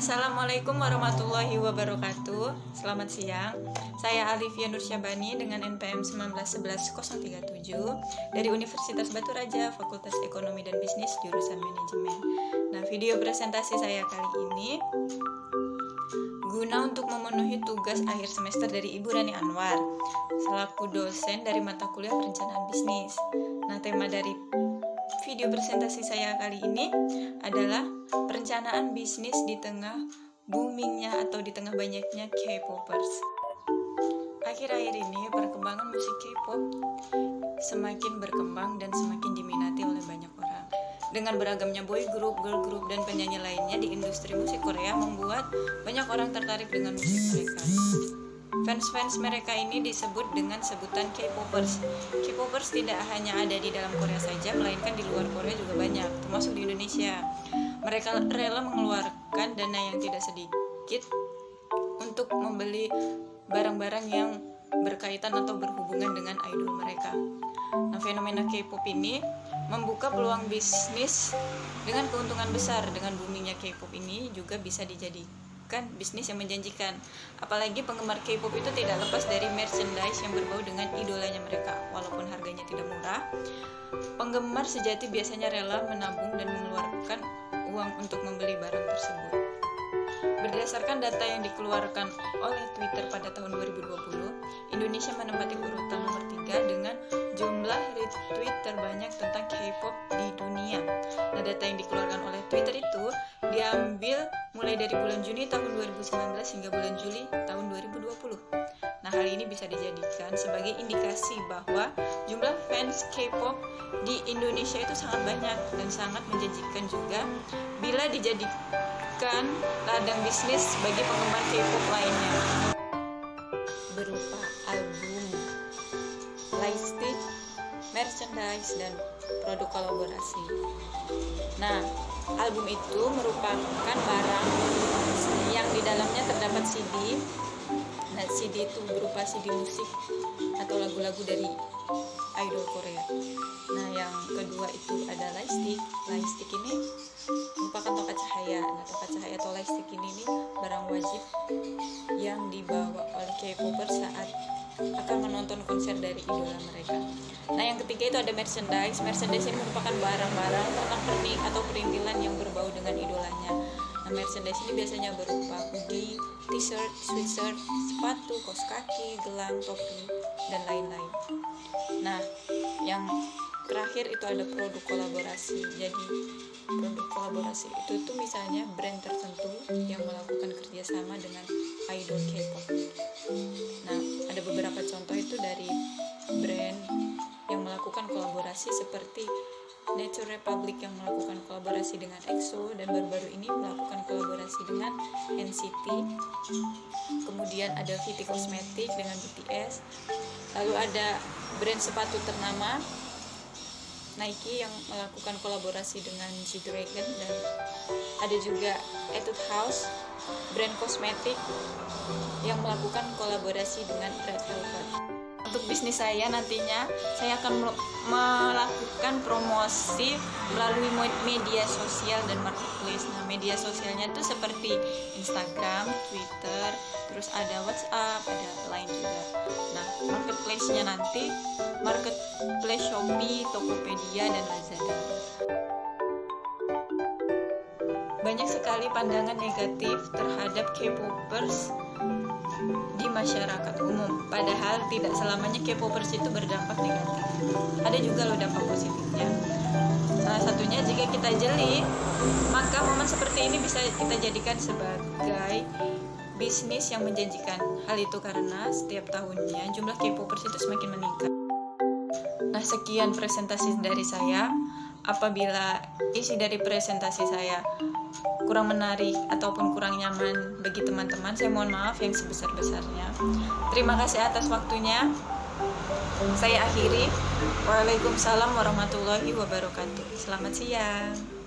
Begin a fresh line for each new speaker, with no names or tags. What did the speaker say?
Assalamualaikum warahmatullahi wabarakatuh. Selamat siang. Saya Alifia Nursyabani dengan NPM 1911037 dari Universitas Batu Raja, Fakultas Ekonomi dan Bisnis, jurusan Manajemen. Nah, video presentasi saya kali ini guna untuk memenuhi tugas akhir semester dari Ibu Rani Anwar selaku dosen dari mata kuliah Perencanaan Bisnis. Nah, tema dari video presentasi saya kali ini adalah perencanaan bisnis di tengah boomingnya atau di tengah banyaknya K-popers. Akhir-akhir ini perkembangan musik K-pop semakin berkembang dan semakin diminati oleh banyak orang. Dengan beragamnya boy group, girl group, dan penyanyi lainnya di industri musik Korea membuat banyak orang tertarik dengan musik mereka. Fans-fans mereka ini disebut dengan sebutan K-popers. K-popers tidak hanya ada di dalam Korea saja, melainkan di luar Korea juga banyak, termasuk di Indonesia. Mereka rela mengeluarkan dana yang tidak sedikit untuk membeli barang-barang yang berkaitan atau berhubungan dengan idol mereka. Nah, fenomena K-pop ini membuka peluang bisnis dengan keuntungan besar. Dengan boomingnya K-pop ini juga bisa dijadikan bisnis yang menjanjikan. Apalagi penggemar K-pop itu tidak lepas dari merchandise yang berbau dengan idolanya mereka. Walaupun harganya tidak murah, penggemar sejati biasanya rela menabung dan mengeluarkan uang untuk membeli barang tersebut. Berdasarkan data yang dikeluarkan oleh Twitter pada tahun 2020, Indonesia menempati urutan nomor 3 dengan jumlah retweet terbanyak tentang K-pop di dunia. Nah, data yang dikeluarkan oleh Twitter itu diambil mulai dari bulan Juni tahun 2019 hingga bulan Juli tahun 2020. Nah, hal ini bisa dijadikan sebagai indikasi bahwa jumlah fans K-pop di Indonesia itu sangat banyak dan sangat menjanjikan juga bila dijadikan ladang bisnis bagi penggemar K-pop lainnya, berupa album, lightstick, merchandise, dan produk kolaborasi. Nah, album itu merupakan barang yang di dalamnya terdapat CD. Nah, CD itu berupa CD musik atau lagu-lagu dari idol Korea. Nah, yang kedua itu ada lightstick. Lightstick ini merupakan tongkat cahaya. Nah, tongkat cahaya atau lightstick ini barang wajib yang dibawa oleh K-popers saat akan menonton konser dari idola mereka. Nah, yang ketiga itu ada merchandise. Merchandise ini merupakan barang-barang tentang pernik atau perintilan yang berbau dengan idolanya. Nah, merchandise ini biasanya berupa hoodie, t-shirt, sweatshirt, sepatu, kaos kaki, gelang, topi, dan lain-lain. Nah, yang terakhir itu ada produk kolaborasi. Jadi produk kolaborasi itu tuh misalnya brand tertentu yang melakukan kerjasama dengan idol K-pop. Nah, ada beberapa contoh itu dari brand yang melakukan kolaborasi seperti Nature Republic yang melakukan kolaborasi dengan EXO, dan baru-baru ini melakukan kolaborasi dengan NCT. Kemudian ada VT Cosmetic dengan BTS. Lalu ada brand sepatu ternama Nike yang melakukan kolaborasi dengan G-Dragon, dan ada juga Etude House, brand kosmetik yang melakukan kolaborasi dengan Red Velvet. Untuk bisnis saya nantinya saya akan melakukan promosi melalui media sosial dan marketplace. Nah, media sosialnya itu seperti Instagram, Twitter, terus ada WhatsApp, ada Line juga. Nah, marketplace-nya nanti marketplace Shopee, Tokopedia, dan Lazada. Banyak sekali pandangan negatif terhadap K-popers di masyarakat umum, padahal tidak selamanya K-popers itu berdampak negatif. Ada juga loh dampak positifnya. Salah satunya jika kita jeli, maka momen seperti ini bisa kita jadikan sebagai bisnis yang menjanjikan. Hal itu karena setiap tahunnya jumlah K-popers itu semakin meningkat. Nah, sekian presentasi dari saya. Apabila isi dari presentasi saya kurang menarik ataupun kurang nyaman bagi teman-teman, saya mohon maaf yang sebesar-besarnya. Terima kasih atas waktunya. Saya akhiri. Waalaikumsalam warahmatullahi wabarakatuh. Selamat siang.